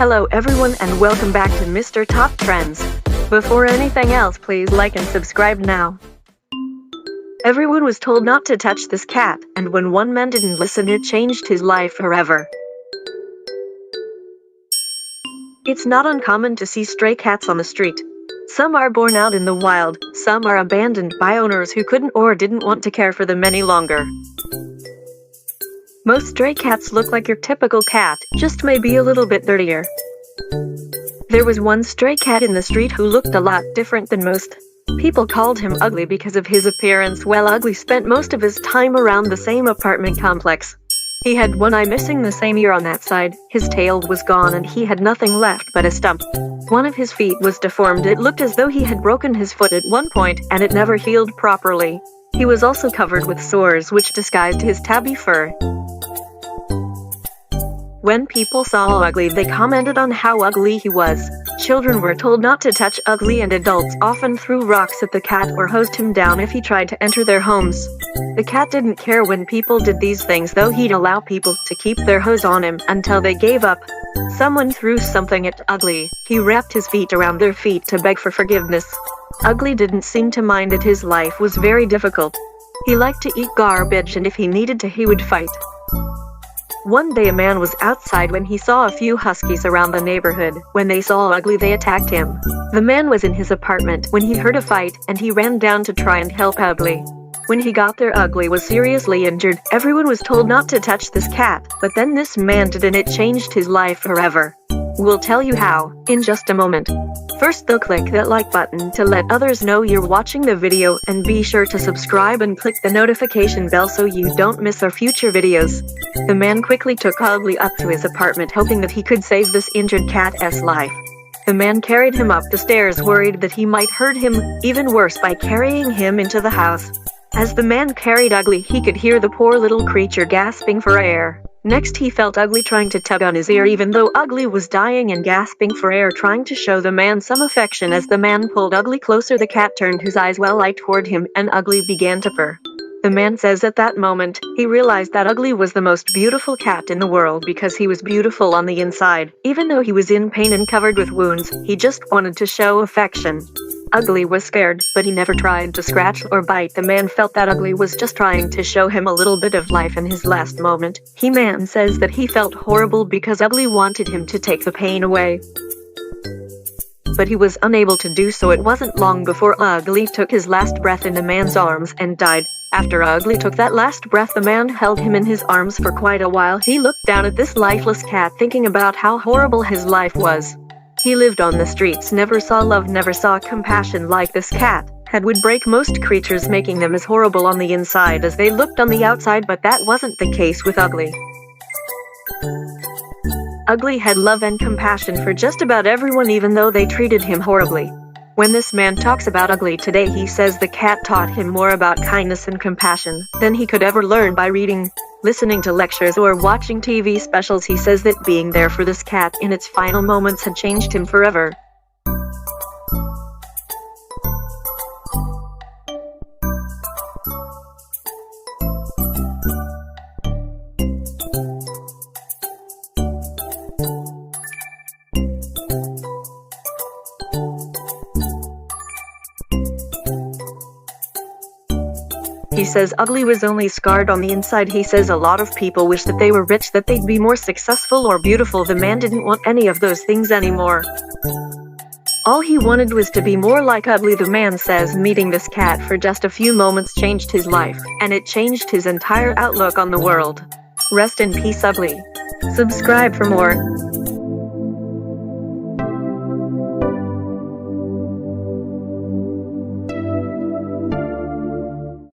Hello everyone and welcome back to Mr. Top Trends. Before anything else, please like and subscribe now. Everyone was told not to touch this cat, and when one man didn't listen, it changed his life forever. It's not uncommon to see stray cats on the street. Some are born out in the wild, some are abandoned by owners who couldn't or didn't want to care for them any longer. Most stray cats look like your typical cat, just maybe a little bit dirtier. There was one stray cat in the street who looked a lot different than most. People called him Ugly because of his appearance. Well, Ugly spent most of his time around the same apartment complex. He had one eye missing the same ear on that side, his tail was gone, and he had nothing left but a stump. One of his feet was deformed. It looked as though he had broken his foot at one point, and it never healed properly. He was also covered with sores which disguised his tabby fur. When people saw Ugly, they commented on how ugly he was. Children were told not to touch Ugly, and adults often threw rocks at the cat or hosed him down if he tried to enter their homes. The cat didn't care when people did these things, though. He'd allow people to keep their hose on him until they gave up. Someone threw something at Ugly. He wrapped his feet around their feet to beg for forgiveness. Ugly didn't seem to mind it. His life was very difficult. He liked to eat garbage, and if he needed to, he would fight. One day a man was outside when he saw a few huskies around the neighborhood. When they saw Ugly, they attacked him. The man was in his apartment when he heard a fight, and he ran down to try and help Ugly. When he got there, Ugly was seriously injured. Everyone was told not to touch this cat, but then this man did, and it changed his life forever. We'll tell you how in just a moment. First, though, click that like button to let others know you're watching the video, and be sure to subscribe and click the notification bell so you don't miss our future videos. The man quickly took Ugly up to his apartment, hoping that he could save this injured cat's life. The man carried him up the stairs, worried that he might hurt him even worse by carrying him into the house. As the man carried Ugly, he could hear the poor little creature gasping for air. Next, he felt Ugly trying to tug on his ear, even though Ugly was dying and gasping for air, trying to show the man some affection. As the man pulled Ugly closer, the cat turned his eyes well-eyed toward him, and Ugly began to purr. The man says at that moment, he realized that Ugly was the most beautiful cat in the world because he was beautiful on the inside. Even though he was in pain and covered with wounds, he just wanted to show affection. Ugly was scared, but he never tried to scratch or bite. The man felt that Ugly was just trying to show him a little bit of life in his last moment. Man says that he felt horrible because Ugly wanted him to take the pain away. But he was unable to do so. It wasn't long before Ugly took his last breath in the man's arms and died. After Ugly took that last breath, the man held him in his arms for quite a while. He looked down at this lifeless cat, thinking about how horrible his life was. He lived on the streets, never saw love, never saw compassion like this cat had. Would break most creatures, making them as horrible on the inside as they looked on the outside, but that wasn't the case with Ugly. Ugly had love and compassion for just about everyone, even though they treated him horribly. When this man talks about Ugly today, he says the cat taught him more about kindness and compassion than he could ever learn by reading, listening to lectures, or watching TV specials. He says that being there for this cat in its final moments had changed him forever. He says Ugly was only scarred on the inside. He says a lot of people wish that they were rich, that they'd be more successful or beautiful. The man didn't want any of those things anymore. All he wanted was to be more like Ugly. The man says meeting this cat for just a few moments changed his life, and it changed his entire outlook on the world. Rest in peace, Ugly. Subscribe for more.